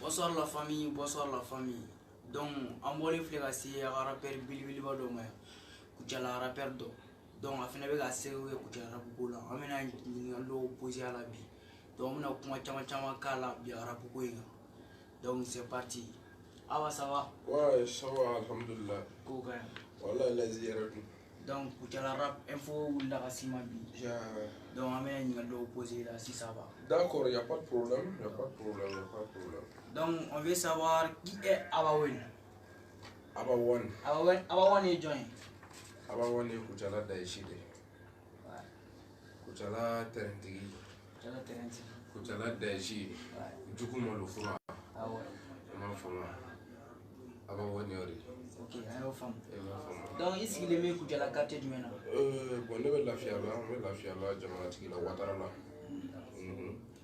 Bonsoir la famille, bonsoir la famille. Donc, en bon les flégassi, un rappeur Billy Badoma, Kuchala rappeur do. Donc, à fin de la série, Kuchala Rapukola, amena l'eau posé à la vie. Donc, on a kuma chama kala bien Rapukola. Donc, c'est parti. Ah, ouais, ça va? Ouais, ça va, alhamdulillah. Koga. Voilà, la ziyara. Donc, Kuchala rap info ou la rassima bi. Donc, amena l'eau posé là, si ça va. D'accord, il n'y a pas de problème, il n'y a pas de problème, il n'y a pas de problème. Donc, on veut savoir qui est Abawen. Abawan. Abawen est joint. Abawan est Kuchala Daishide. Ouais. Kuchala Terentigi. Kuchala Terentigi. Kuchala Daishi. Ouais. Du coup, moi, le fera. Ah ouais. Ma femme. Abawan est ori. Ok, un femme. Ma femme. Donc, est-ce qu'il aimait Kuchala quartier du Mena? Bon, on est la fiala, Jamanatiki, la Watarala.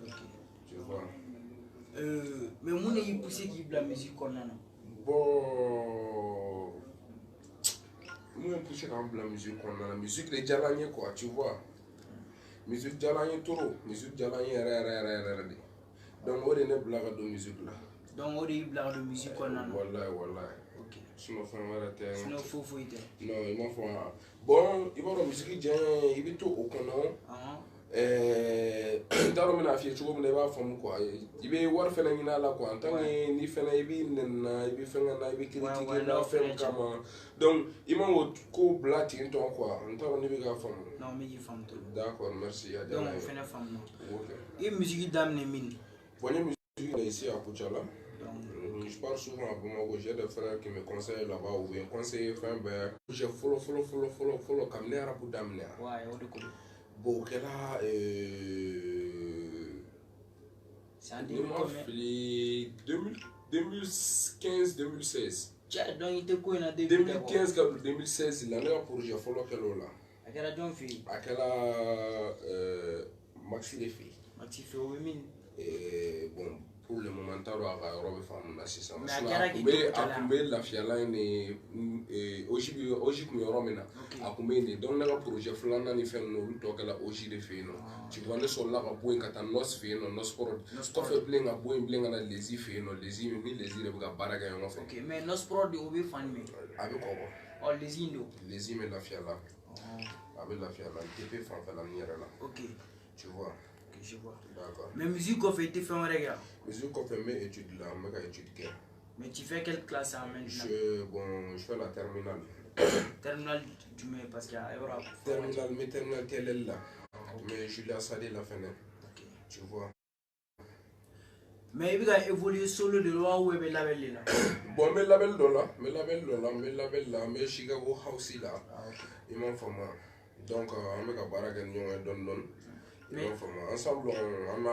Ok. Tu vois. Mais mon est poussé qui la musique qu'on a. Bon. Nous, on pousse quand la musique qu'on a. La musique des Jalaniers, quoi, tu vois. Musique Jalanier Toro, musique Jalanier RRRRD. Donc, on est blague de musique là. Donc, on est blague de musique qu'on a. Voilà. Ok. Sinon, Sinon, faut fouiller. Non, il m'en faut un. Bon, il va la musique, il va tout au canon. Dans le affaire, tu vois, pas femme quoi. Il va voir faire une ala quoi. En tant que ni faire il va faire un critiquer la femme comme. Donc, il m'a dit blague toi quoi. En tant que ni va femme. Non, mais il femme tout. D'accord, merci. Donc, on fait la femme. Ok. Et musique d'âme ne mine. Bonne musique ici à Kuchala. Je parle souvent à Bamako, j'ai des frères qui me conseillent là-bas ou bien conseillent faire un j'ai follow comme les arabes d'amener. Ouais, on est cool. Bon, qu'elle a c'est en 2015-2016. Tiens, donc il était quoi en 2015-2016, l'année pour j'ai follow qu'elle là. À quelle âge fille? À quelle a Maxi les filles. Maxi fait au mine. Bon. Pour le moment, tu as une femme assistante. Mais à quel âge tu la fiala et aujourd'hui nous avons maintenant. Akumbe donc na projet fulana ni fait no to kala oji de fait no. Tu vois ne sont là pour un kata nos fait no nos sport. To fait plein à boin plein à lesi fait no lesi ni lesi de ga baraga yo fait. OK, mais nos sport de obi fan me. Avec quoi? Oh lesi ndo. Lesi mais la fiala. Avec la fiala, TP fan fait la nière là. OK. Tu vois. Je vois. D'accord. Mais musique qu'on fait, tu fais un regard. Musique qu'on fait mes études là, mes études. Mais tu fais quelle classe à maintenant? Je fais la terminale. Terminale, tu mets parce qu'il y a Europe. Terminale TLL là. Mais je l'ai assadé la fenêtre. Ok. Tu vois. Mais il va évoluer solo de loi ou est label là? Bon, mais label là, mais Chicago House là. Ils m'ont formé. Donc, on m'a barré un don. Ensemble, on a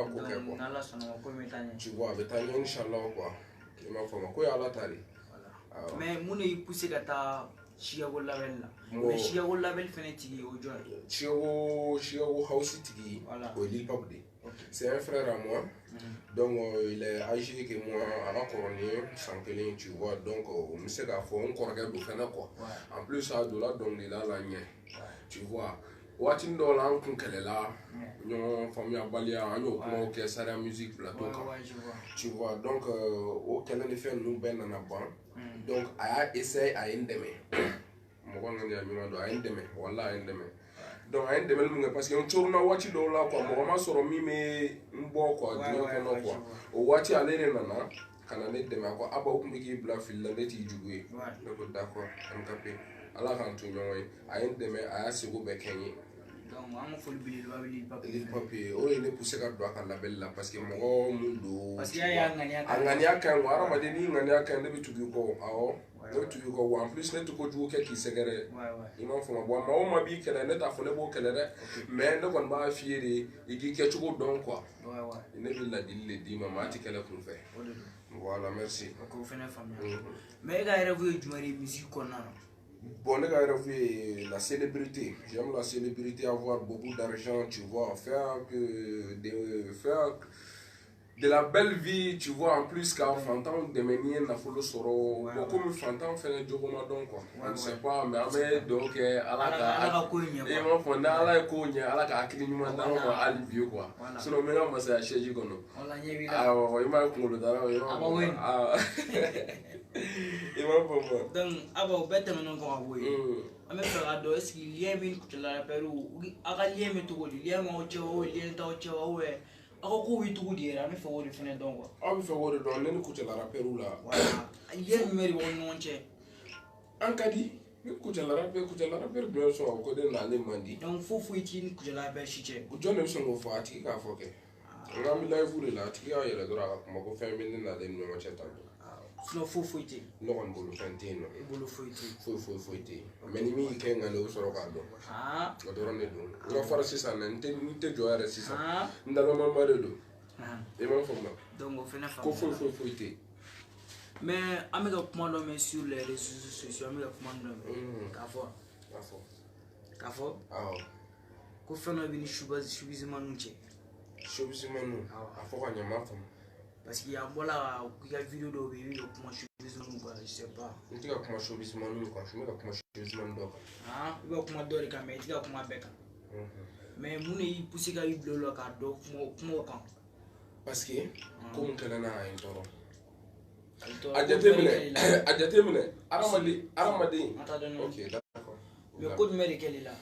coupé quoi. Tu vois, avec Tanya, Inch'Allah quoi. Il m'a formé. Quoi à la tari? Mais mon est poussé à ta Chicago label là. Mais Chicago label fait tigi au jour. Chicago House tigi. Au Lille Pabdi. C'est un frère à moi. Donc il est âgé que moi à la couronne sans que tu vois. Donc on me sait qu'à fond on corrige du fait quoi. En plus ça de là donc il a la nienne. Tu vois. Watching dans l'angle qu'elle est là, nous famille à Balia, nous comment que ça la musique plateau. Tu vois donc au qu'elle ne fait nous ben en avant. Donc a essayé à endemé. Moi on a mis à endemé, voilà endemé. Donc à endemé parce que on tourne watch dans là quoi, moi ma soro mi me mbo quoi, Dieu connaît quoi. Au watch aller nana, kana ne dema quoi, aba ou qui bla fil la neti jouer. Donc d'accord, on capé. Allah kan to nyoy a endemé a sego be kenyi. Il papier, oh il est poussé à droite à la belle là parce que mon mundo. Parce qu'il y a un gagné quand on a madeni gagné quand de bitu go ao. De tu go en plus ne tu ko jouer qui segere. Il m'a fait moi ma bi qu'elle n'est pas folle beau qu'elle est. Mais ne kon ba fier et qui quelque chose donc quoi. Il ne veut la dire maman tu qu'elle a pour faire. Voilà merci. Mais il y a du musique qu'on a. Bon, les gars, la célébrité. J'aime la célébrité, avoir beaucoup d'argent, tu vois, faire de la belle vie, tu vois, en plus qu'à Fantan, de manière, il faut le soro. Beaucoup de Fantan fait un jour donc quoi. On ne sait pas, mais donc, à la et moi, on a la cogne, à la clignuma dans mon alivio quoi. Sinon, maintenant, moi, c'est à chez Jigono. Ah, il m'a couru dans il m'a pour moi. Donc, avant, bête, maintenant, qu'on a vu. Ame fera do est-ce qu'il y a une couche la Pérou aga lien me tout dit lien mo cho lien ta cho ouais ako ko wi tout dire ame fo wori fene donc ame fo wori don len couche la Pérou là voilà lien meri won non che en kadi ni couche la Pérou bien so ko de na le mandi donc fo fo iti couche la Pérou chiche ko jonne so ngo fo ati ka fo ke ngam la fu la ati ya yele dora ko ko fe min na le no che tan no fo fo iti no on bolu fantino e bolu fo iti fo iti meni mi ke ngale o soro ka do ko do ronne do no fara sisa na nte joare sisa ndalo mama de do e ma fo ma donc fena fa ko fo iti mais amiga commando mais sur les réseaux sociaux amiga commando ka fo ko fena bi ni shubizima nunche afo ka nyama fam parce qu'il y a voilà qui a vidéo de oui comment shubizima quoi je sais pas nti ka kuma shubizima nu quoi je me ka kuma shubizima ndo il va kuma dori ka mais il va kuma beka mais mun yi pousser ka yi blolo ka do kuma kan parce que comme kala na ay toro ajate mine aramadi ok d'accord le code mère quel est là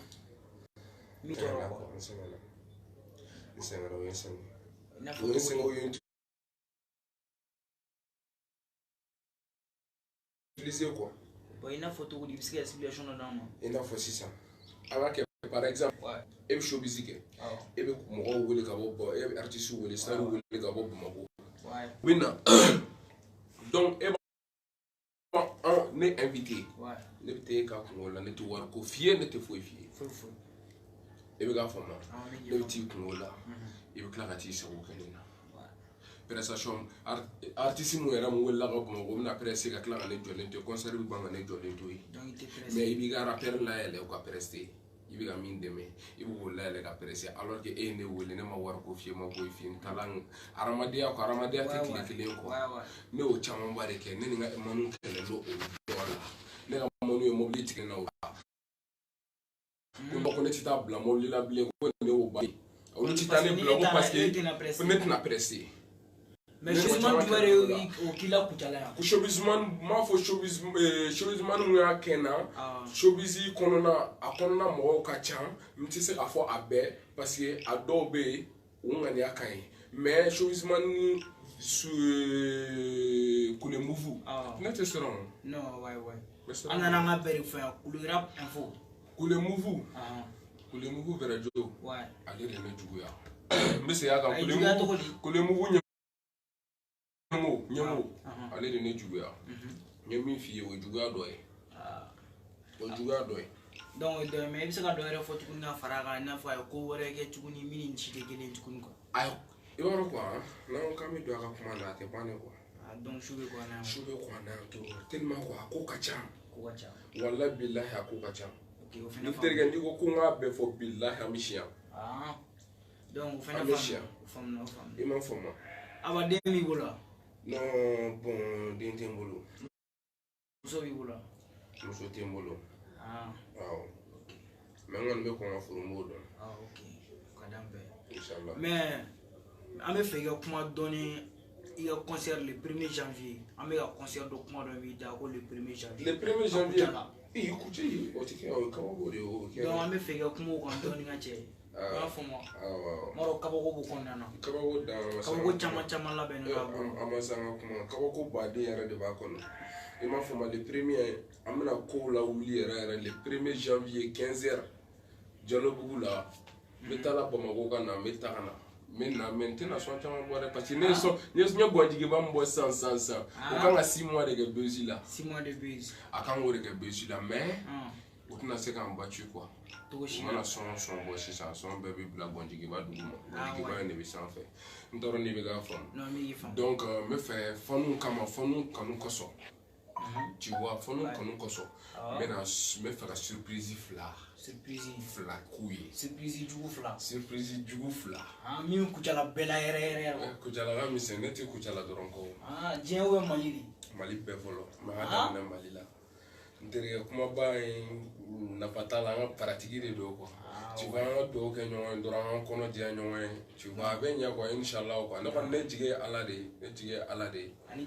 mi toro ko utiliser quoi bon il a photo de biscuit explication dedans il a faut ça avec par exemple et show musique et mo wole ka bo et artiste wole star wole ka bo mako winna donc on est invité ne te ka ko la ne to war ko fier ne te foi fier et be ga fama ne ti ko la et be kla ka ti so ko kenina prestation artiste mo era mo wala ko mo na presse ka kla ne jollen te concert bi banga ne jollen to mais ibi ga rapper la ele ko prester ibi ga min deme ibi wala ele ka presse alors que e ne wole ne ma war ko fier ma ko fier talang aramadia te kile ko ne o chama bare ke ne nga manu kele lo o wala ne ga manu e mobility ke na o ko ne tita bla mobile la bla ko ne o ba o tita ne bla ko parce que peut-être na presse mais showbiz du bare o kila kutala ku showbiz man ma fo showbiz ya kena showbiz konona akona mo ka chan mti se afo abe parce que ado be o ngani akai mais showbiz man su kule move na te seron non ouais anana ma beri fa kule rap info kule move vera jo ouais ale de ne jugu ya mbese ya ka kule move nyamo ale de ne jugu ya nyami fi o jugu ado e o jugu ado e donc de mais bisa ka do re foto kunna faraga na fa ko wore ke tukuni mini nchite gele tukun ko ayo iwaro kwa na on kami do aka kuma na te bane ko donc shube ko na to tellement quoi ko kacha wallahi billahi ko kacha ni terga ndiko ko nga be fo billahi amishia donc fena fam imam fama aba demi bola non bon dintembolo so bi bola muso tembolo ok mais on be ko ngafurumbo do ok kadambe inshallah mais ame fega kuma doni il y a concert le 1er janvier ame ga concert do kuma do bi da ko le 1er janvier le 1er janvier écoutez o tike o ka bo de o ke donc ame fega kuma ko doni ngache na fomo maro kabako bu konnana kabako da kabako chama la ben na amazanga kuma kabako bade yara de ba kono e ma foma le premier amna ko la ouli yara le 1er janvier 15h jalo bugula metala bamako kana metakana maintenant maintenant so chama boire parce que ne so ne bondigi ba mbo sans o kanga 6 mois de bezi là 6 mois de bezi akanga de bezi là mais o tuna se kan battu quoi mana son bo sisa son bébé bla bondigi ba duguma bondigi ba ne bi sans fait ndoro ni be ga fam non mi fam donc me fait fonu kama fonu kanu koso Tu vois, faut nous qu'on nous consomme. Maintenant, je me fais la surprise fla. Surprise fla couille. Surprise du fla. Surprise du fla. Ah, mi kuchala bela ere. Kuchala la mi se neti kuchala doronko. Ah, dien ou Mali. Mali bevolo. Ma ada na Mali la. Ndere kuma ba na patala nga pratique de do ko. Tu vas do ke ñoy doran kono dia ñoy. Tu vas be nya ko inshallah ko. Na ko ne jige ala de, ne jige ala de. Ani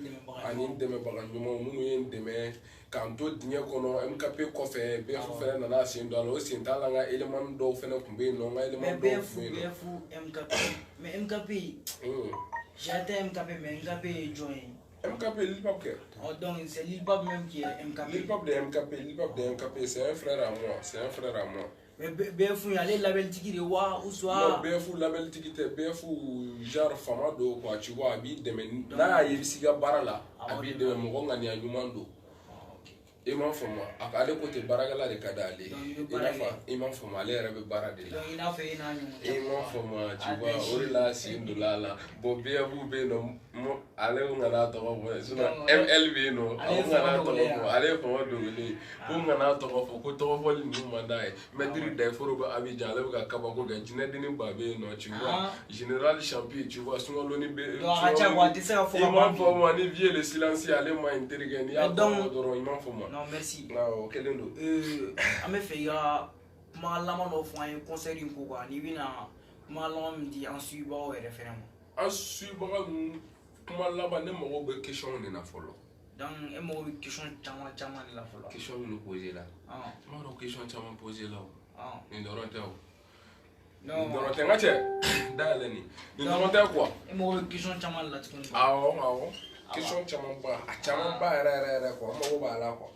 deme baga ñumo mu yen deme kanto dinya kono MKP ko fe be fu fe na na sin do lo sin tala nga element do fe na kumbe no nga element do fe. Be fu MKP. Mais MKP. J'attends MKP mais MKP join. MKP Lil Pop que. Oh donc c'est Lil Pop même qui est MKP. Lil Pop de MKP, c'est un frère à moi, Mais BFU y a les labels tiki de wa ou soit. Non, BFU label tiki te BFU genre fama do quoi, tu vois abi de men na yebisiga barala abi de mo ngani anyumando. Et m'en faut moi. À côté baragala de kadali. Il m'en faut moi les rêves barade. Donc il a fait une année. Et m'en faut moi, tu vois, orila si ndulala. Bobia bube no ale ngana to ko MLB no. Ngana to ko ale ko do le. Ko ngana to ko ko to ko ni mandai. Medri de foro ba Abidjan le ka kaba ko ga jine dini babe no, tu vois. Général champion, tu vois, son loni be. Donc acha wa tise ka fo. Il m'en faut moi ni vieux le silence aller moi intelligent. Il m'en faut moi. Non, merci. Non, quel est le me fait ya malama no fo un concert ko quoi ni bina malama di en suivant et référent en suivant kuma laba ne mo be question de na follow donc e mo question chama de la follow question nous poser là mo ro question chama poser là ni doron taw non doron tenga che dale ni doron taw quoi e mo question chama la tukun question chama ba ra quoi mo ba la quoi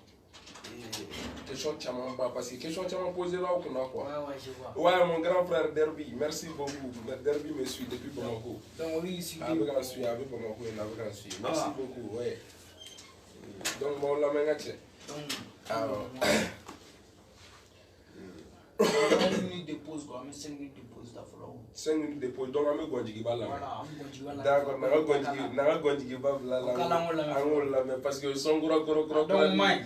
question chama ba parce que question chama poser là ou quoi ouais je vois ouais mon grand frère Derby merci beaucoup Derby me suit depuis Bamako donc oui suivi avec Bamako et avec suivi merci beaucoup ouais donc bon la menga che donc 5 minutes de pause quoi, mais 5 minutes de pause da follow. 5 minutes de pause donc ame gonjigi bala. Voilà, am gonjigi bala. D'accord, na gonjigi bala la. Angola mais parce que son gros. Donc mai.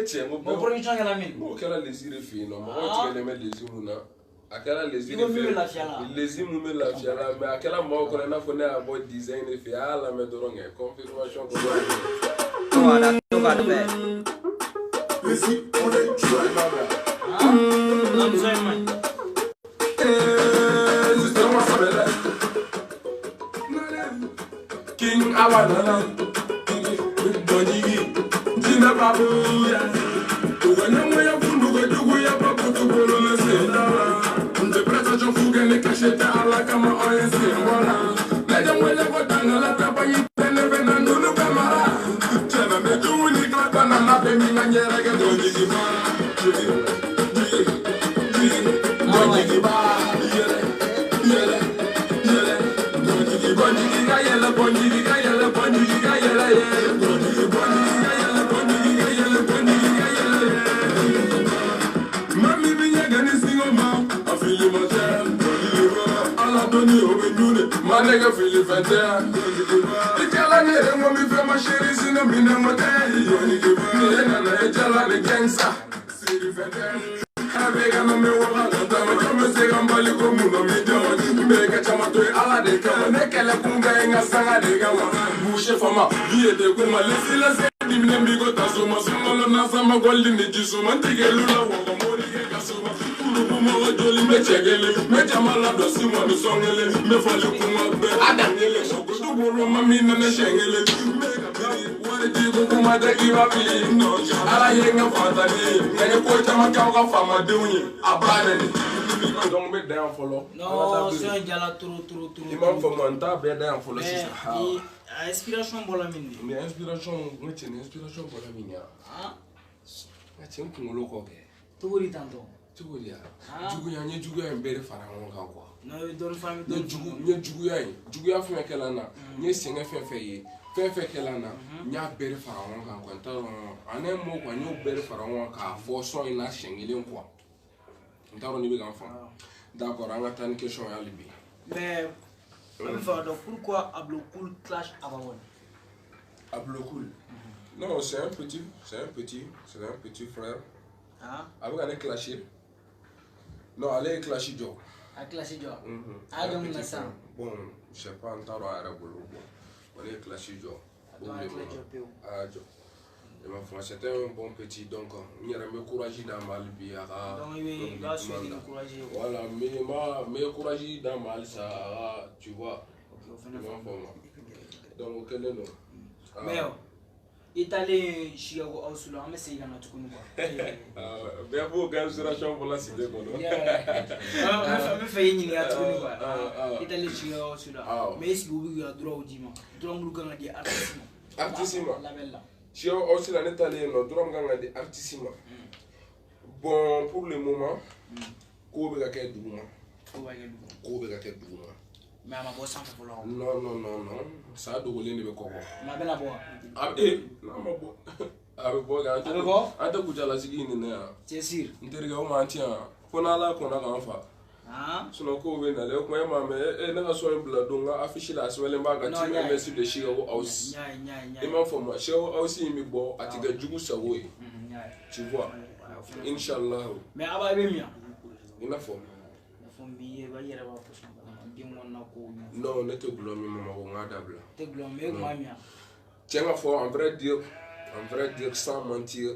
Tiens, mon production la mine. Mo kala les ir fi no, mo ti le me les muna. Akala les ir fi. Les ir mu la fiala mais akala mo ko na fo na abo design fi ala me doronge confirmation ko. Voilà, to va de bed. Ici, on est tué là-bas. King Awadana, Dojigi, Dina Babuya, Uganyamoya Funduga, Duguya Babu, Tugolo, the president Fugan, the Cacheta, Alakama, Oya, Simona, Madam Wella, La Tapayi, Peneven, Nunu Camara, Cheva, Meduni, Banana, Pemina, Dojigi. My nigga feel it fantastic. The Jalani, when we feel my shit is in the minute, my daddy. The Jalani gangsta. See the fantastic. I beg a number one. I'm a second bally come on me down. Make a chamato, Allah de come, make a lapunga in a sanga de gama. Bush for my year, the woman, let's see, Bigo Tasuma, Sumala Nasama Golden, the Jisuman, take a lula, Mori Kasuma, Ulumo, Jolly Mechagele, Mechamala, the Simon, the Songele, Mefalukuma, Adam, so good to Mamina, the Shangele, what did you go to my Dagi? No, I hang up on the name, and you put a Macau from my doing, abandoned. Don't be down for long. No, c'est un gala trop. Il m'a fait mon tas, be down for long. Inspiration bola mindi. Mais inspiration, inspiration bola minya. Tiens qu'on le coque. Tuguri tanto. Tuguri ya. Juguya mbere fara ngonga kwa. No, don famille don juguya fe kelana. Nye singa fe kelana. Nya bere fara ngonga kwa. Ntaro ane mo kwa nyo bere fara ngonga ka fo so ina shengile kwa. Ntaro ni biga enfant. D'accord, on attend une question à Libye. Mais pourquoi Ablocool clash Abawan? Ablocool. Non, c'est un petit frère. Ah. Avec un clashé. Non, allez clashé Joe. A clashé Joe. Ah, donc ça. Bon, je sais pas, on t'a arabe. On est clashé Joe. Ah, Joe. C'était un bon petit, donc il y a me courage dans ma vie. Donc il va se décourager. Voilà, mais courage dans mal ça, tu vois. Donc quel est le mais il est allé chez Osula, mais c'est il a tout connu quoi. Bien beau considération pour la cité quoi. Me fait une à tout connu quoi. Il est allé chez Osula. Mais est-ce que vous avez droit au dimanche? Droit au ganga di artiste. Artissima. La belle. Chez Osula n'est allé no droit ganga di artissima. Bon pour le moment, ko be ka ke duma. Ko be ka ke duma. Mais ma boss en fait pour l'homme. Non. Ça doit aller ne be ko. Ma belle bois. Ah non ma bo. Abe bo ga ante kujala sigi ni na. C'est sûr. Nteriga o ma tia. Fona la ko na kan fa. Ah. Sinon ko be na le ko ma me na ga so en blado nga affiche la so le ba ga ti MS de Chicago House. Et ma forme Chicago House mi bo atiga jugu sawo. Tu vois. Inch'Allah. Mais aba be mia. Ina forme. La forme bi ba yere ba poson. Non, ne te blâme maman on a d'abord. Te blâme moi mia. Tiens ma foi en vrai dire sans mentir,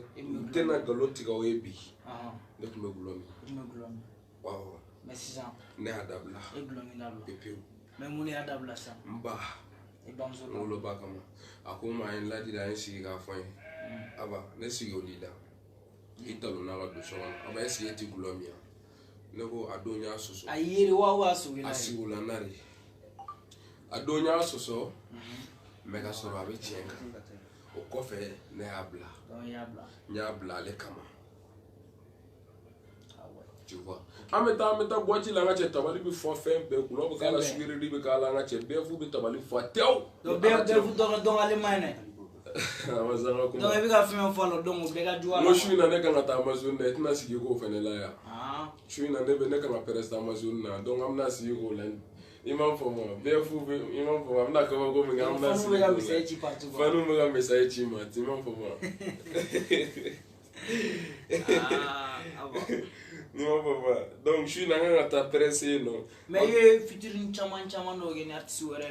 t'es na galoti ga webi. Ah. Ne te me blâme. Me blâme. Wow. Mais c'est ça. Ne a d'abord. Et blâme d'abord. Pepe. Mais mon a d'abord ça. Mba. Et bamzo. On le ba kama. Akoma en la di da ensi ga fa. Aba, ne si yo lida. Italo na ga do so. Aba esi eti blâme ya. Nebo adonya soso ayiri wa so wila asiwula nari adonya soso mega soro abe chenga o kofe ne abla nyabla le kama tu vois ameta boiti la ngache tabali bi fo fe be kulo ko kala suiri di be kala ngache be fu bi tabali fo tew do be fu do ale mane amazanga ko do be ka fime fo lo do be ka juwa mo shui na ne kana ta amazon ne tina sigi ko fene la ya shui na ne be ne kana peresta amazon na donc amna sigi ko len imam fo mo be fu be imam fo amna ko ko mi amna sigi ko fanu me ga message chi ma imam fo mo non papa donc je suis dans ta presse non mais il featuring chaman no gene artiste wara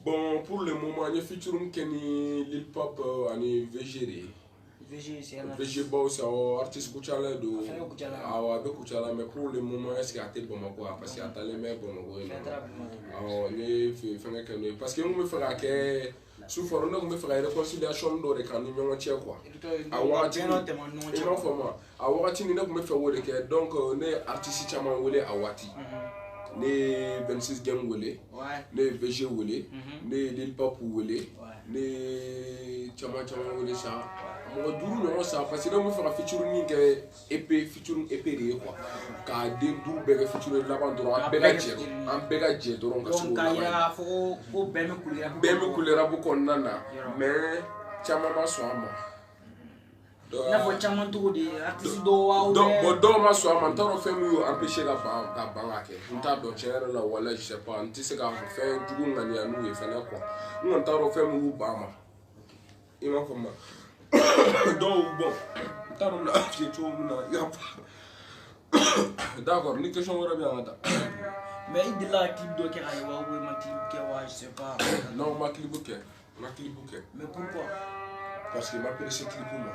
bon pour le moment il featuring keni Lil Pop ani VG c'est un VG bo c'est artiste kuchala do awa be kuchala mais pour le moment est-ce qu'il a été bon quoi parce qu'il a talé mais bon ah ni fait que parce que on me fera que sous forme de me faire réconciliation do kan ni ñoo ci quoi awati non forma awati ni nak me fe wole ke donc ne artiste chama wole awati ne 26 game wole ne VG wole ne Lil Pop wole ne chama wole ça mo duru no ça parce que me faire featuring ni ke EP featuring EP de quoi ka de du be featuring la bandura be ga je do ronga donc ya fo ko be me kulera bu kon nana mais chama ma so ama na fo chama to di artiste do wa do ma so ama taro fe mu empêcher la banga ke nta do chere la wala je sais pas nti se ga fe jugu ngani anu e fe na ko ngon taro fe mu ba ma ima ko ma donc bon taro na je to na ya d'accord ni question wara bien ata mais il de la clip do ke ay wa ou ma clip ke wa je sais pas non ma clip ke mais pourquoi parce que ma presse clip moi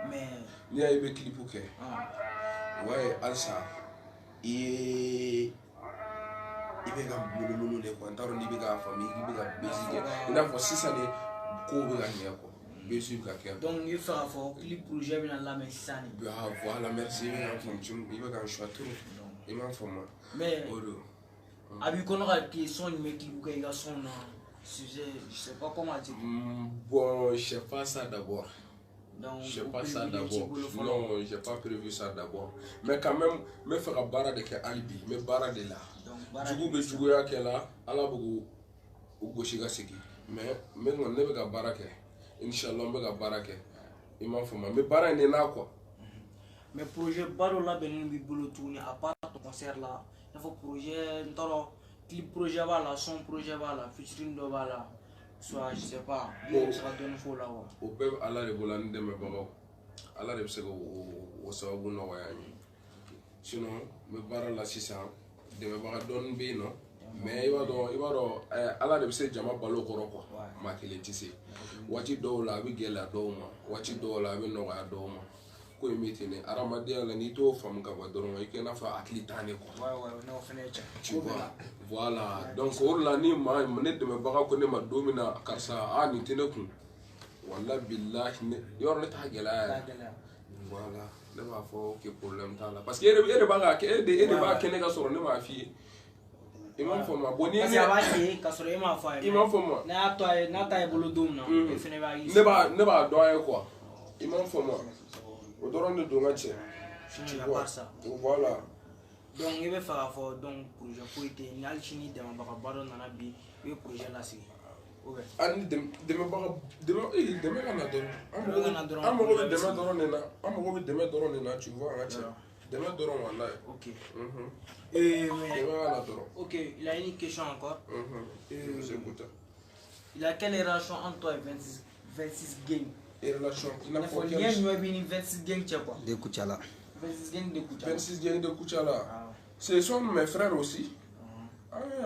mais ni ay be clip ke ouais alsa et ibe ga mululu le ko taro ni be ga famille ibe ga basique ina fo sisane ko be ga ni ko basique ga ke donc il fera fort clip projet bien la mais sisane voilà merci bien fonction ibe ga choix tout imam foma mais abi kono ka ki son mais clip ko ga son sujet je sais pas comment dire bon je sais pas ça d'abord. Donc, je sais pas ça d'abord. Non, j'ai pas prévu ça d'abord. Mais quand même, me faire barra de alibi, me barra de là. Du coup, je vais à là, à la bougou, ou gauchiga seki. Mais on ne va barra que, Inch'Allah, on va barra que. Il m'a fait mal. Mais barra n'est là quoi. Mais projet barra là, ben on bolo tourner à part ton concert là. Il faut projet, n'taro, clip projet là, son projet là, featuring là. soit je sais pas bon sera donné fo la wa o be ala de bola ni deme bago ala de se o sababu no wa yani sinon me bara la sisan deme baga don be no mais iba do ala de se jama balo koro ko ma kelen tisi wati do la bi gela do ma wati do la bi no wa do ma ko imitine aramadia la ni to fam ka wa doron e kena fa atlitane ko no fenecha tu vois voilà donc or la ni ma ne de me baga ko ne ma domina karsa ni tene kun wala billahi ne yor ne ta gela voilà ne ma fo ke problème ta la parce que ere baga ke ede ba kene ka soro ne ma fi imam fo ma boni ne ba ke ka soro ma fa imam fo ma na ta bolo dum na e fene ba yi ne ba do ay quoi imam fo ma o doron de do ngache tu vois ça voilà donc il va faire fort donc projet pour été ni alchini de ma baro na bi e projet là si OK ani de me baga de me kana doron am go de me doron na am go de me doron na tu vois ngache de me doron wallahi OK et mais OK il a une question encore j'écoute il a quelle relation entre toi et 26 games et relation il a faut bien nous bien 26 games tu quoi de Kuchala 26 gangs de Kuchala ce sont mes frères aussi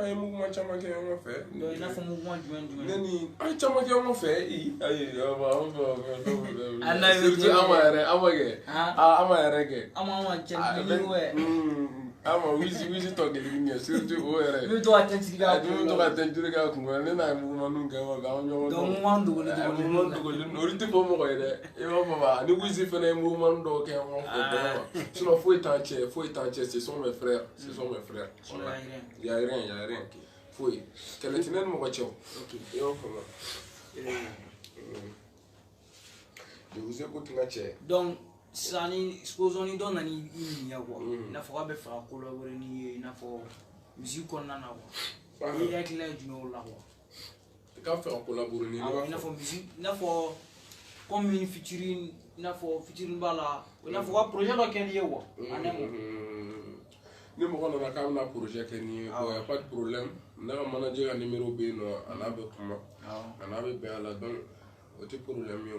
ay mouvement chama ke on fait il a fait mouvement du nani ay chama ke on fait ay ana surtout amage amage ama chani we ama wizi to gelinga surtout o ere mi to attention ga mi to attention ga ko ne na mouvement nun ga ga nyo do mouvement do ori te fo mo ko ere e mo baba ni wizi fene mouvement do ke on fait sinon faut étancher ce sont mes frères il y a rien faut quel est le mot OK et on fait je vous écoute ngache donc sani supposons ni don nani ya quoi na faut ba faire collaborer ni na faut musique on na quoi il est clair du no la quoi quand faire collaborer ni na faut musique na faut comme une featuring na faut featuring bala na faut projet là qu'elle y est quoi ni mo na ka na projet que ni pas de problème na manager numéro B no ana be kuma ana be ala donc autre problème yo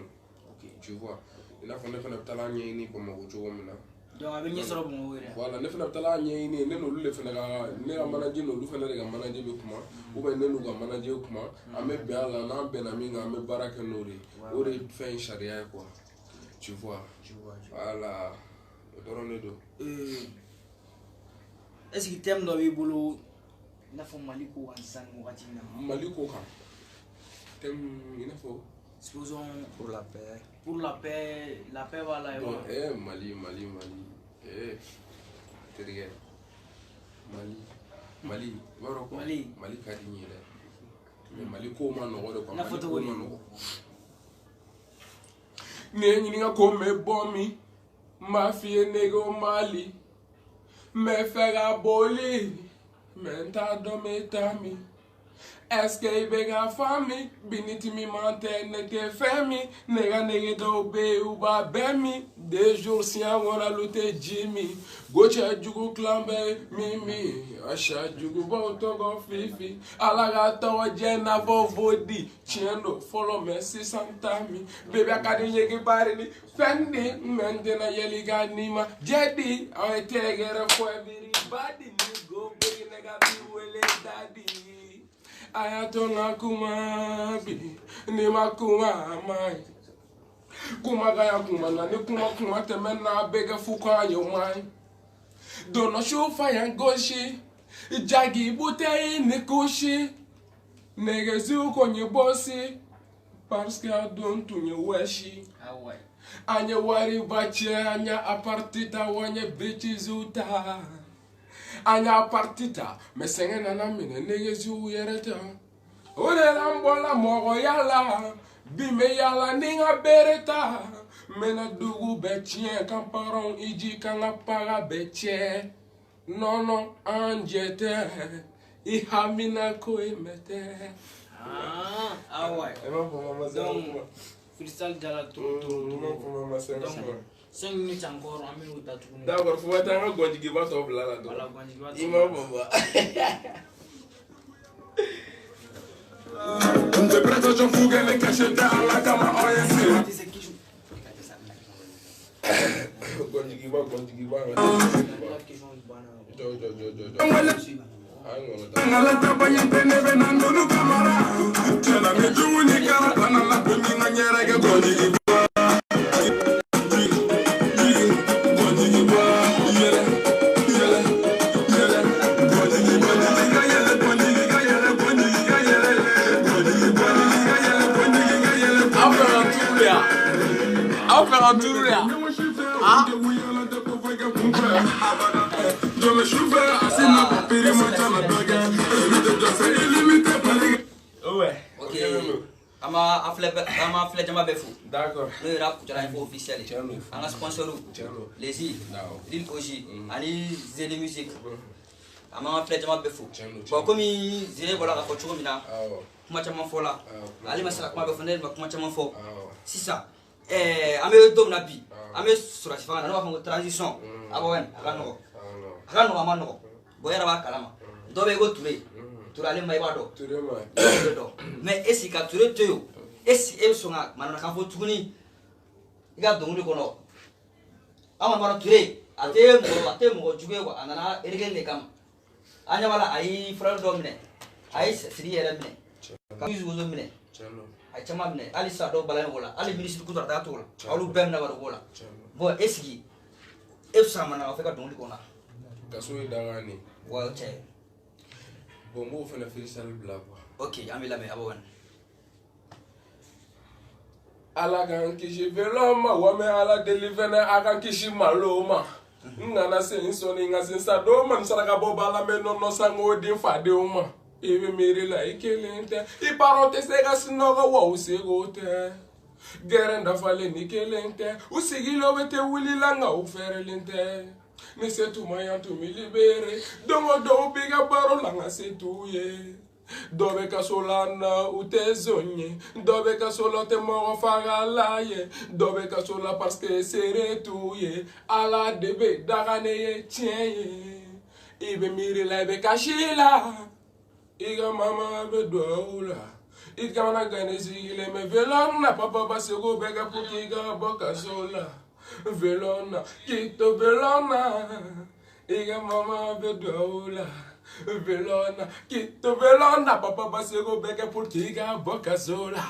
OK tu vois il a fait ne tala ni ko mo ko mina donc avec ni soro bon wéré voilà ne fena tala ni ne no lu fena ga ne manager no lu fena ga manager be kuma ou ben ne lu ga manager kuma ame be ala na be na mi nga me baraka nori ore fin charia quoi tu vois voilà doron do est-ce que t'aimes dans les boulots na fo maliko ansan wakati na maliko ka t'aimes il faut supposons pour la paix voilà Mali terige Mali waro ko Mali kadi ni le mais Mali ko ma no waro ko na photo woni ne ni nga ko me bomi mafia nego Mali me fera boli menta do metami est-ce que bega fami biniti mi mante ne te femi nega nege do be uba bemi des jours si on a luté Jimmy gocha jugu klambe mimi asha jugu bo togo fifi alaga to jena vovodi chendo follow me si santami bebe akadi yegi bari ni fendi mentena yeli ganima jedi ay tegere fo everybody ni go big nega bi wele daddy ayatonga kuma bi ni makuma mai kuma ga ya kuma na ni kuma temena bega fuka yo mai dono shofa ya goshi jagi butei ni kushi negezu konye bosi parce que adon tunye weshi anya wari bache anya apartita wanye bichizuta anya partita mesengena na mine negezu yereta ore lambola mogo yala bime yala ninga bereta mena dugu betien kamparon iji kanga paga betien nono anjete ihamina ko emete ouais donc freestyle jala tout 5 minutes encore en minute à tout. D'accord, faut attendre un gondi qui va t'ouvrir là. Voilà, gondi qui va t'ouvrir. Il m'a pas. j'étais à la gamme ONC. Faire un tour là. Ah. Ouais. Ok. Ama flèche ma befu. D'accord. Le rap tu l'as info officiel. On a sponsor les îles. L'île Oji. Ani Zéli musique. Ama flèche ma befu. Bon comme Zéli voilà la photo mina. Kuma chama fola. Ali masala kuma befu ne kuma chama fo. C'est ça. Ame dom na bi ame sura sifanga na ba transition abawen akano amano boyara ba kalama dobe go ture turale mai ba do mais esi ka ture teyo esi e songa manana ka fo tuguni iga donguli kono ama mara ture ate mo juge wa anana ergele kam anya wala ai frère domine ai siri era mine ka yuzu go mine ay chama mine ali sa do balay wala ali ministre ku darta to alu bem na wala bo esgi e sama na afeka dongli kona kaso dangani wa che bon mo fena freestyle bla quoi ok amila me abawan ala kan kishi veloma wa me ala delivena akan kishi maloma ngana se insoni ngasi sa do man saraka bo bala me no sango di fade uma Ibe miri la ikelente iparote sega sinoga wa usigote gerenda fale nikelente usigilo bete wulilanga uferelente ni setu mayantu milibere dongo do biga baro langa setuye dobe kasolana utezonye dobe kasolote moro fagalaye dobe kasola parce que seretuye ala debe daganeye tienye ibe miri la ibe kashila Iga mama be doula Iga mana gane zile me velona papa basego bega pukiga boka sola velona kito velona Iga mama be doula velona kito velona papa basego bega pukiga boka sola.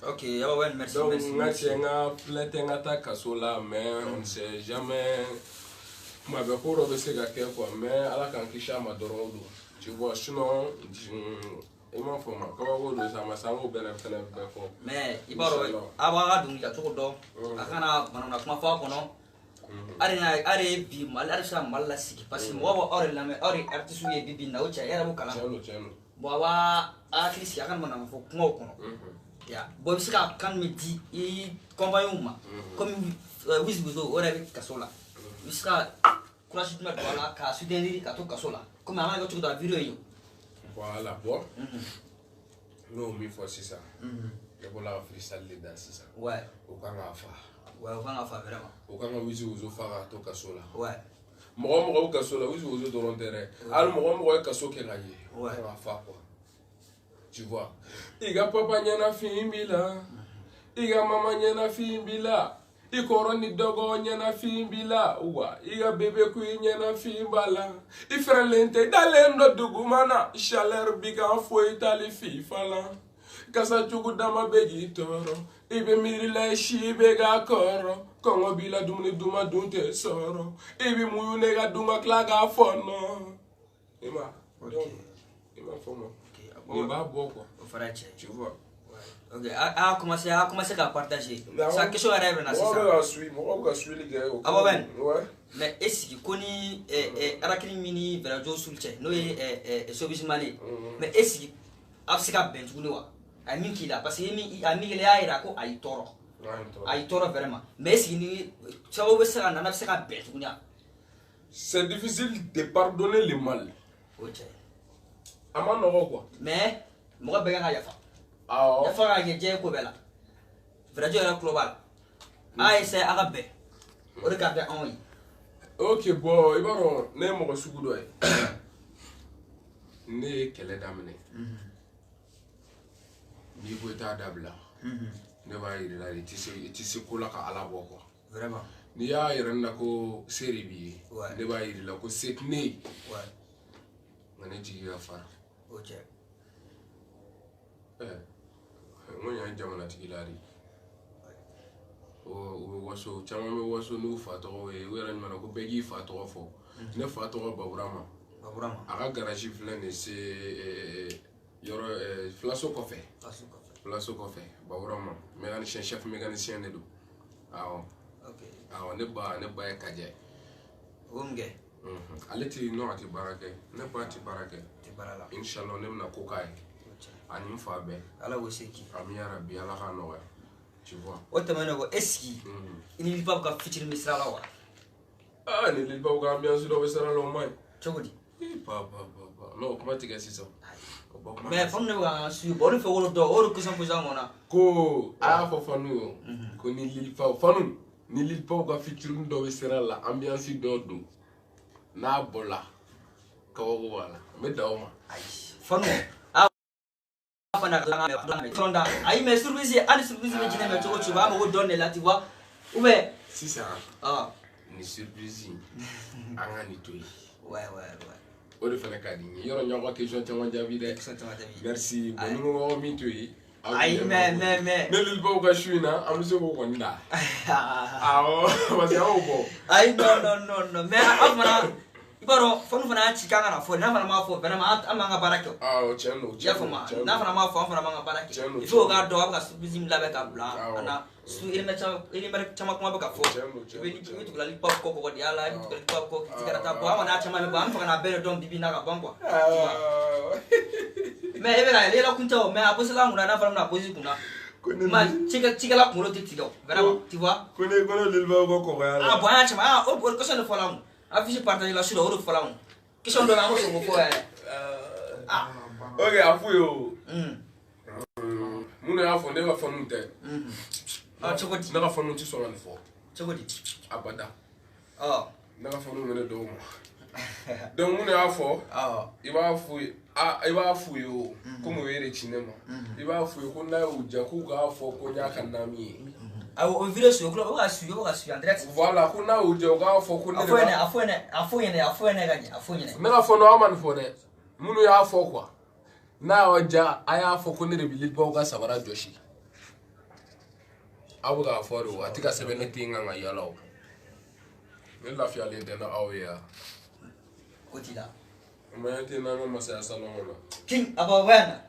Ok, ouais, merci. Donc merci. Nga ta kasola mais on ne sait jamais ma be ko robe se ga ke quoi mais ala kan kisha ma dorodo. Tu vois, sinon, il m'a fait mal. Comment vous ça m'a semblé bien faire mais il parle, avoir donc il y a trop d'eau. Akana, on a comment faire kono. Are bi mal, are ça mal la siki. Parce que moi, or la mais or artiste ou bibi na ucha era bukala. Bon, awa artiste akan mana faut comment kono. Ya, bon c'est quand me dit il compagnon comme wis buzo ora avec kasola. Wiska courage de mettre voilà ka soutenir ka to kasola. Comme avant tu dois vidéo voilà bon non mais faut c'est ça le voilà freestyle les dans c'est ça ouais au kan afa ouais au kan afa vraiment au kan wizi uzo fara to kasola ouais mo kasola wizi uzo do l'intérêt al mo kaso ke gaye ouais afa quoi tu vois iga papa nyana fimbila iga mama nyana fimbila ikoro ni dogo nyana fimbila wa iga bebe ku nyana fimbala ifrelente dalendo dugumana chaleur biga fo itali fifala kasa chugu dama begi toro ibe mirila shibe ga koro kongo bila dumni duma dunte soro ibe muyune ga dunga klaga fono ima ok ima fono ok ba boko tu vois. Ok, a commencé à partager. Ça question arrive là, c'est ça. Moi, je suis les gars. Ah ben. Ouais. Mais est-ce que koni arakini mini radio sulche no service mani. Mais est-ce que afsika ben tunuwa. Ami kila parce que mi ami kila ya ira ko ay toro. Ay toro vraiment. Mais est-ce que ni ça va ça na afsika ben tunuwa. C'est difficile de pardonner le mal. Ok. Amano quoi. Mais moi ben ga yafa. Ah. Ya fara ke je ko bela. Radio era global. Ai c'est arabe. O regarde en yi. Ok bon, il va ne mo sugu do ne kele damene. Ni ko ta dabla. Ne b'a yira la i ti se ko la ka ala bɔ quoi. Vraiment. Ni y'a yira na ko seri bi ye. Ne b'a yira la ko setne. Nka ne jigi ka fara. Ok. Ngo ɲa jamana tigi la de. O bɛ waso caman bɛ waso n'u fa tɔgɔ ye u yɛrɛ ɲuman ko bɛɛ k'i fa tɔgɔ fɔ. Ne fa tɔgɔ Baburama. A ka garage filɛ nin se yɔrɔ Filaso kɔfɛ. Filaso kɔfɛ Baburama mécanicien chef mécanicien de don. Awɔ. Awɔ ne ba ye Kajɛ. O mun kɛ? Ale ti non a ti baara kɛ. Ne ba ti baara kɛ. Ti baara la. Inshallah ne bɛna ko k'a ye. Ani n fa bɛɛ. Ala k'o se k'i. Ami yarabi Ala k'a nɔgɔya. Tu vois. O tɛmɛnen kɔ est-ce que i ni Lil Pape ka featuring bɛ sira la wa? Ni Lil Pape ka ambiance dɔ bɛ sira la o man ɲi. Cogo di? Non kuma tigɛ sisan. Mais fanu ne bɛ ka suivre bon olu fɛ wolo dɔ o de question posé an kɔnɔ. Ko a y'a fɔ Fanu ye ko ni Lil Pape Fanu ni Lil Pape ka featuring dɔ bɛ sira la ambiance dɔ don n'a bɔla kabako b'a la n bɛ dan o ma. Fanu fana tonda ayi mais surprise ani surprise bɛ jinɛ mɛ cogo cogo a mago dɔn de la tu vois ou bien sisan ni surprise an ka nin to yen. O de fana ka di n ye yɔrɔ ɲɔgɔn ka question caman jaabi dɛ. Merci bon ni n ko min to yen. Ayi mais ne Lil Pape ka su in na an bɛ se k'o kɔni da. Awɔ parce que an y'o bɔ. Ayi non mais an fana i b'a dɔn Fanu fana y'a ci k'an kana fɔ n'a fana m'a fɔ vraiment an b'an ka baara kɛ. Awɔ tiɲɛ don. I y'a faamu n'a fana m'a fɔ an fana b'an ka baara kɛ. Il faut k'a dɔn a bɛ ka surprise min labɛn ka bila an na élément caman kuma bɛ ka fɔ. I bɛ tugu Lil Pape kɔ kɔkɔ de y'a la i bɛ tugu Lil Pape kɔ k'i ka taa bɔ an kɔni y'a caman bɛ bɔ an bɛ fɛ ka n'a bɛɛ de dɔn bibi n'a ka ban quoi. Mais e bɛ ka yɛlɛ kun tɛ o mais a posela an kunna n'a fana bɛna poser kunna. Ma cikɛla kunkolo tɛ tigɛ o vraiment tu vois. Ko ne Lil Pape ka kɔkɔya la. Bon an y'a caman o question de fɔla an. Affiche partagée la sur le haut de Falaon. Question de la mort sur vos foyers. Ok, à fouille. Mon y'a fondé la famille. Tu vois, tu n'as pas fondé sur un fort. Tu vois, Abada. N'a pas fondé le dos. Donc, mon y'a fort. Il va fouiller. Il va fouiller. Comme vous voyez les cinémas. Il va fouiller. Qu'on a eu Jakuga fort qu'on y a qu'un ami. On vit sur le club, on va suivre en direct. Voilà, qu'on a eu Jakuga fort qu'on a. A fouine. Mais la fondé à man fondé. Mon y'a fort quoi. Na waja aya fo ko ne de Lil Pape ka sabara joshi abu ga foro atika sebe ne tinga nga yalo ne la fi ale de na awya kotila ma te na ma sa salon la king abawena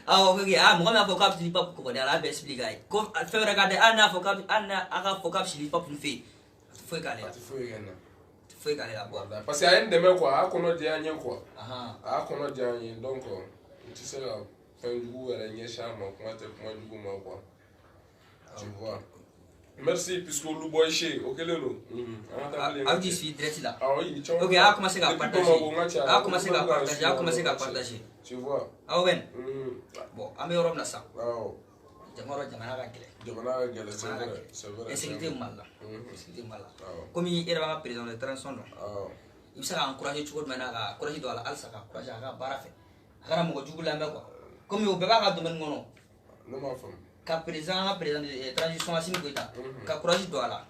ok mo ma fo cap Lil Pape ko de la be expliquer ko fe regarder ana fo cap ana aga fo cap Lil Pape fait foi galera foi galera boa parce que a ndeme quoi a kono dia nyen quoi a kono dia nyen donc tu sais la fin du coup elle a chama comment du coup moi quoi tu vois merci puisque le boy chez OK le no a dit suite direct là oui OK a commencé à partager tu vois ben bon a me Europe na ça jamana ka gele c'est vrai sécurité mal comme il era président de transition il be se ka encourager cogo jumɛn na ka courage don a la halisa ka courage a ka baara fɛ a kana mɔgɔ jugu lamɛn quoi comme o bɛɛ b'a ka domaine kɔnɔ ne m'a faamu ka président de transition Assimi Goïta ka courage don a la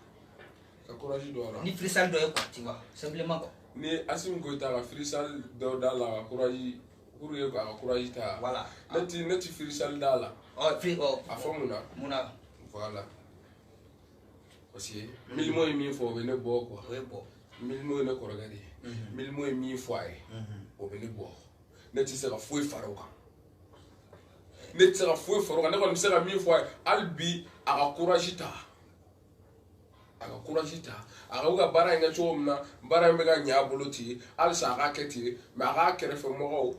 ni freestyle dɔ ye quoi tu vois simplement quoi ni Assimi Goïta ka freestyle dɔ da la ka courage pour que ka courage ta voilà ne ti freestyle da la a fɔ munna voilà parce que milimo ye min fɔ o bɛ ne bɔ quoi milimo ye ne kɔrɔkɛ de ye milimo ye min fɔ a ye o bɛ ne bɔ ne ti se ka foyi fara o kan ne ti se ka foyi fara o kan ne kɔni bɛ se ka min fɔ a ye hali bi a ka courage ta a ka u ka baara in kɛ cogo min na baara in bɛ ka ɲɛ a bolo ten halisa a k'a kɛ ten mais a k'a kɛrɛfɛ mɔgɔw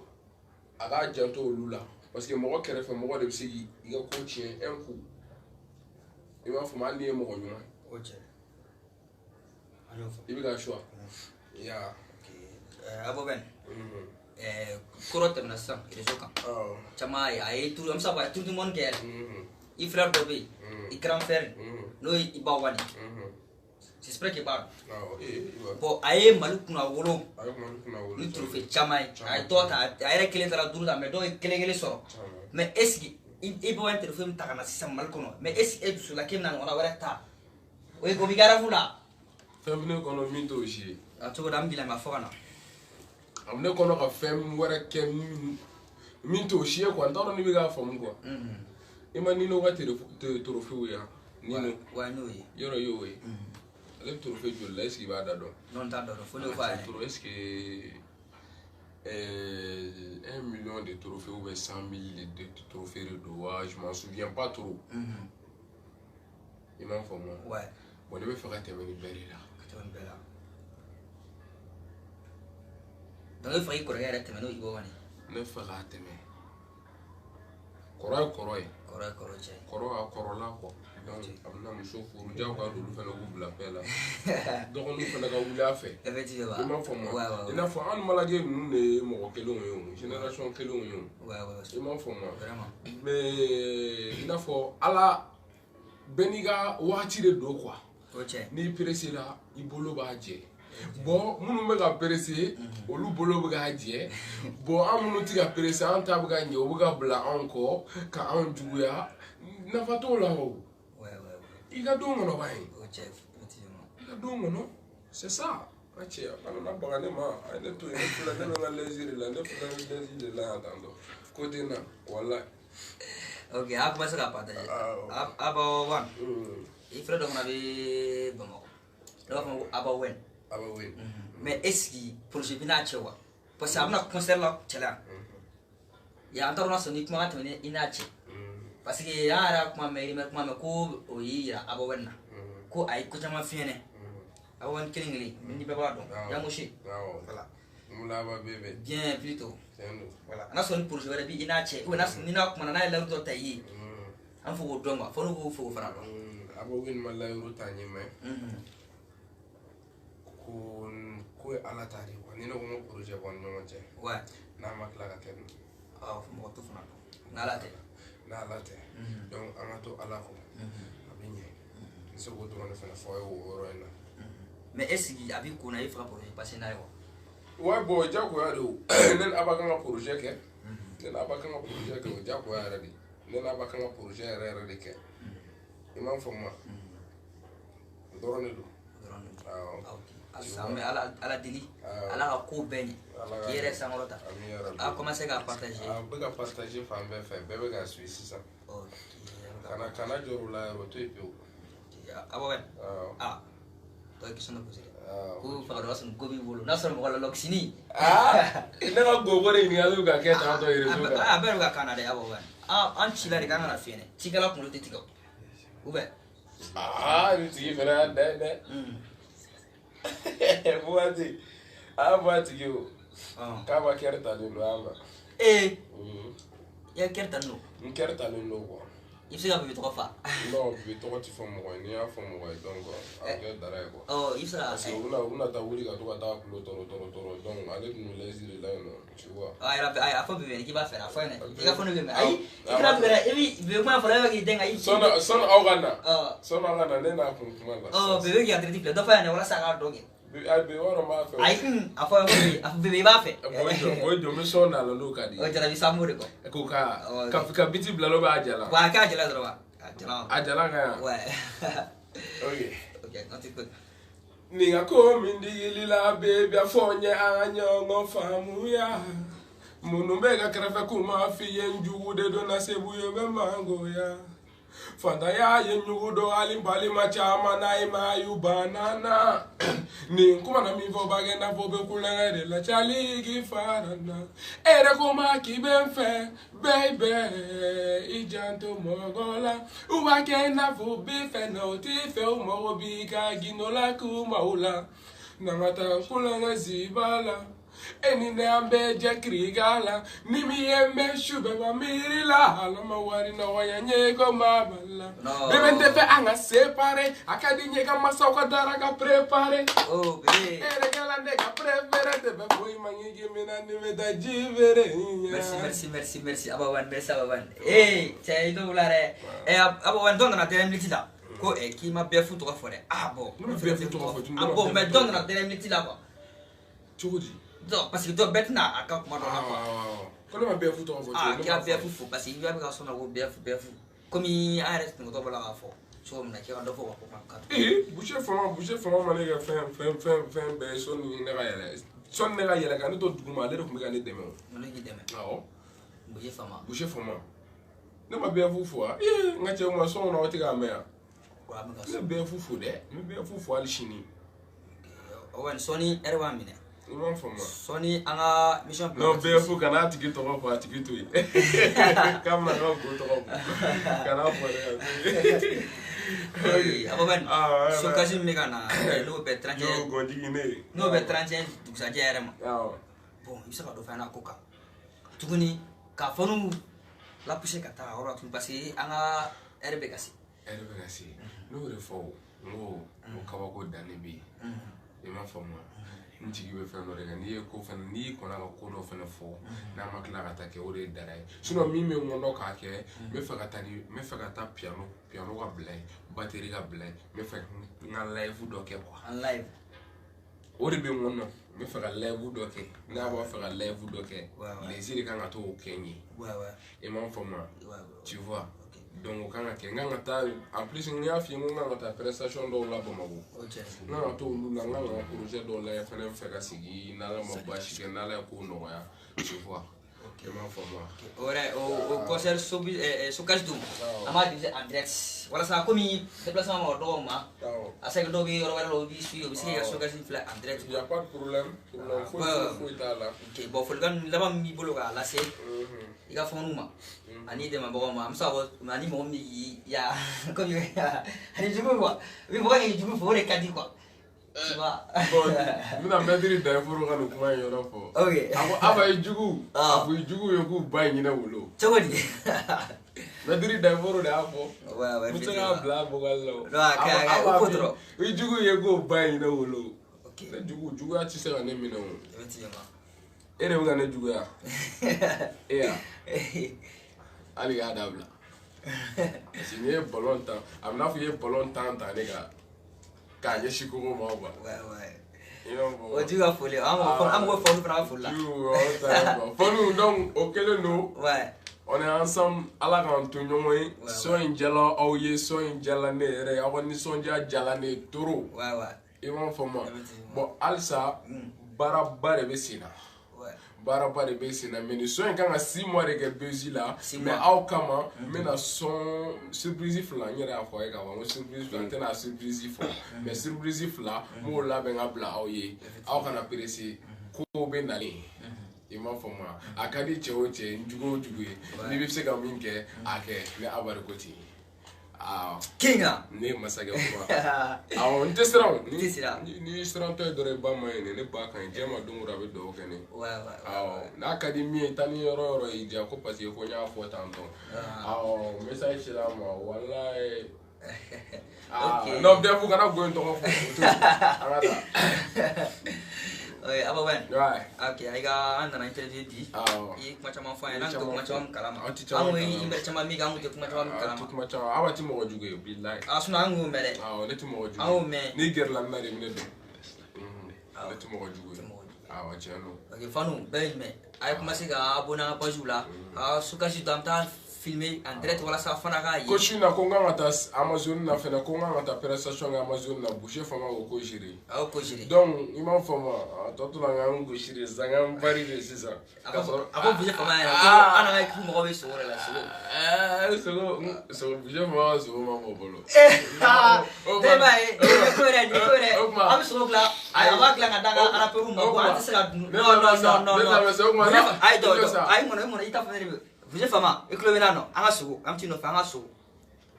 a k'a janto olu la parce que mɔgɔ kɛrɛfɛ mɔgɔ de bɛ se k'i ka ko tiɲɛ un coup i b'a faamu hali n'i ye mɔgɔ ɲuman i bɛ ka choix abo ben koro tɛmɛna sisan réseau kan caman a ye tour an bɛ se ka fɔ a ye tour du monde kɛ yɛrɛ i frère dɔ bɛ yen i grand frère n'o ye i ba wani j'espère que pas ah bon aye malu kuna wolo ayo man kuna wolo ni trophée chamay ay tota ay kele tara duruda mais do kele soro mais est-ce que il peut être trophée mtakana sisa mal kono mais est-ce que sur la kemna ngona wala ta o ko bigara fula femne kono minto aussi a to dam bila ma fokana amne kono ka fem wara kem minto aussi ko ndoro ni biga fam ko imani no wate trophée ya nino wa noyi yoro yowe le trophée de l'est qui va d'ado non ta do faut le faire est-ce que 1 million de trophées ou 100 000 de trophées de doigts, je m'en souviens pas trop. Il m'en faut moi. Ouais. Bon, je vais faire un témoin de Belle là. Donc il faut y courir à témoin de Ibo. Ne fera un témoin. Koroy. Korola quoi. Donc, amna muso furu jaw ka dulu fana ku bla pela. Donc on fana ka wula fe. Effectivement. Il m'en faut moi. Il a faut an malage nous ne mo kelon yo, génération kelon yo. Ouais. Il m'en faut moi. Vraiment. Mais il a faut ala beniga wati de do quoi. OK. Ni pressé là, il bolo ba je. Bon, munu me ga pressé, olu bolo ba je. Bon, an munu ti ga pressé an ta ba nyi o ba bla encore ka an juya. Na fato la ho. Il a donc on va il a donc non c'est ça achia on a pas gagné ma elle est tout elle est là dans les îles là les îles là attends côté na voilà OK a commencé à partager aba wan il faut donc on avait bon donc aba wen mais est-ce que projet bina chewa parce que amna concert là chala ya antarona soniquement atene inache parce que yara kuma me ko oyira abawenna ko ay ko jama fiene abawen kilingli ni baba don ya moshi voilà mula ba bébé bien plutôt voilà ana son pour jouer bi inache ou na ni na kuma na la do tayi an fo do ma fo no fo fara don abawen mala ro tanye me ko ala tari ko ni no ko projet bon no je ouais na makla ka ken mo to fana na la te donc amato ala ko abinye so go do na fana fo o roina mais est-ce qu'il a vu qu'on a eu frappé pour passer na yo ouais bon jago ya do nen abaka nga projet ke nen abaka nga projet ke jago ya radi nen abaka nga projet radi ke imam fo ma dorone do mais ala deli ala ko beni yere sangorota a commencé à partager bëgg partager fam be fe bebe ga suisse ça kana joru la roto e peu abo ben to ki sono posé ko fa do asun gobi wolo nasar mo wala loksini ne ga gogore ni alu ga ke ta to ire so ga beru ga kana de abo ben an chila de kana na fiene chigala ko te tigo ube ni ti fera de Buati, buati yo. Kaba kerta ni lo ama. Ya kerta no. Kerta ni lo ko. Ifse ga bi to fa. No, bi to ti fo mo ni ya fo mo donc ake dara ko. Ifsa. Una ta wuli ka to ka ta kulo toro donc avec nous les îles là non, tu vois. A fo bi ki ba fera fo ne. Ki ga fo ne be ai. Ikra bera ebi be ma fo la ki denga ai. Son ogana. Son ogana ne na kun kuma la. Bebe ki atletic le do fa ne wala sa ga doge. Be wara ma fe. Ai afo bebe ba fe. Boy me so na lo ka di. O jara bi samure ko. Ko ka biti blalo ba ajala. Wa ka ajala dro ba. Ajala ga. Ouais. OK, continue. Ninga ko mindili la baby afonye anyo ngo famu ya. Munu bega krefe kuma fi yenju de do na sebu yo be mango ya. Fanda ya yenyu do alimbali machama na ima yu banana. Ni kuma na mi vo bagenda vo be kulenga de la chali gi farana. Ere kuma ki benfe baby ijanto mogola. Uwa ke na vo be fe no ti fe o mo bi ka ginola ku maula. Nangata kulenga zibala. Eni ne ambe je krigala ni mi eme shube ba mirila ala mawari na waya nyego mabala bebe te fe anga separe akadi nyega masauka dara ga prepare bebe ere gala ne ga prepare te be boy mangigi mina ni me da jivere merci abawan merci abawan chay do lare abawan don na tem litida Ko qui m'a bien foutu à forêt. Ah bon. Ah bon, mais donne la dernière minute là-bas. Tu veux dire? Non, parce que toi, bête n'a à quand moi dans la Quand on m'a bien foutu en voiture. Ah, qui a bien foutu parce qu'il y a bien son abo bien fou. Comme il a resté dans la fort. So, on a qui a deux fois pour prendre. Eh, boucher fama mané ga fin be son ni ne ga yele. Son ne ga yele kan to duguma le ko mi ga ne deme. On est demain. Ah oh. Boucher fama. Ne ma bien fou fois. Eh, nga che mo son na o ti ga me ya. Wa me ga Ne bien fou de. Me bien fou al chini. Owen Sony erwa mine. Non fama. Sony anga mission plan. Non bien fou kana tiki to ko tiki to. Kam na ko to ko. Kana fo de. Apa ben? So kasi mega na no be 30. Yo go digine. No be 30 du sa jere ma. Bon, bisa ka do fa na koka. Tuguni ka fonu la pousse ka ta ora tu passer anga RB kasi. No re fo. No ka ba ko dani bi. E ma fo mo. Ntigi be fa no re ni ko fa ni ko na ko no fa na fo. Na ma kla ka ta ke o re dara. Sino mi me ngo no ka ke me fa ka ta piano ka blay. Batterie ka blay. Me fa na live do ke quoi. En live. O re be ngo no. Me fa ka live do ke. Na ba fa ka live do ke. Les îles kan ka to kenyi. Ouais. Et mon format. Tu vois. Donc quand on a en plus il y a fini on a prestation dans la Bamako. Non to nous na projet dans la fana faire sigi na la mabashi ke na la ko no ya. Tu vois. OK mon format. Ora o concert sokas dum. Ama dize Andrex. Wala sa komi déplacement mo do ma. Asa que do bi ora lo bi suyo bi se sokas fla Andrex. Il y a pas de problème. Faut ta là. OK bon faut gan la ba mi bolo ga la se. Iga fonu ma. Ani de ma bo ma am sa bo ani mo mi ya comme ya. Ani jugu quoi. Oui bo ni jugu fo le kadi quoi. Tu vois. Bon, nous na medri da furu kan kuma yoro fo. OK. Aba jugu. Abu jugu yo ku ba nyina wolo. Chogodi. Medri da furu da fo. Ouais. Mutaka bla bogallo. Ka potro. We jugu ye go ba nyina wolo. OK. Jugu a ti se ne mi no. Effectivement. Ere nga ne jugu ya. Yeah. Ali ga dabla. Si ni ballon temps, am na fu ye ballon temps ta ne ga. Ka ye shikuru ma ba. Ouais. You know. O juga folie. Am go fonu pra folie. Fonu donc okele no. Ouais. On est ensemble à la rentourne, so injala oye so injala ne re awani so jala ne toro. Ouais. Et mon format. Bon alsa barabare besina. Barabare besina mais ni so kan 6 mois de bezi là mais au kama mais na son surprise fla nyere afo e ka wa surprise fla tena surprise fo mais surprise fla mo la ben abla oye au kana peresi ko ben dali. Et mon format akadi cheoche njugo ni bi se ka minke ake ne abare koti. Kinga ne masaga quoi on te sera ni sera to dore ba mai ne ba kan jema dungura be do kene na academy tani yoro ija ko pasi ko nya fo tanto message la ma wallahi no be fu kana go ndo fo Oke, apa Ben? Right. Oke, aiga anda na interview di. I macam apa ya? Nang macam kalama. Amu i macam mi kamu tu macam kalama. Tu macam awak ti mo juga billahi. Asuna angu mele. Ne ti mo juga. Amu me. Ni gerlan na de ne do. Ne ti mo juga. Awak chano. Oke, fanu ben me. Ai kuma siga abona pajula. Suka si damta filmer en direct wala sa fana ka yi. Ko shina ko ngata Amazon na fena ko ngata prestation Amazon na boucher fama ko jiri. Ko jiri. Donc imam fama to la ngam go jiri zangam bari de sisa. Ako boucher fama ya. Ana ka mo be so wala so. So boucher fama so ma mo bolo. Deba ko re. Am so kla. Ai awak la ngada ana pe umma ko antes la. No. Ai do. Ai mo ita fa ne. Boucher fama, eklovenano, anga sugo, am tino fa anga sugo.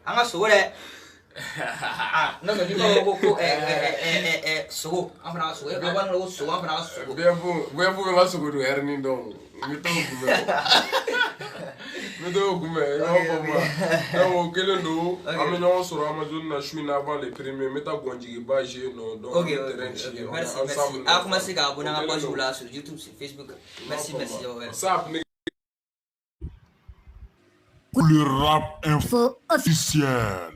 Anga sugo le. No me digo ko sugo, am fa sugo. Awan lo sugo, am fa sugo. Bien vous nga sugo do herni don. Mi to gume. Mi do gume, yo ko ma. No kele no, am no so Amazon na shu na avant les premiers meta gonjigi ba je no donc merci. Ah comment c'est ga abonner à page là sur YouTube, sur Facebook. Merci. Ça Le rap info officiel.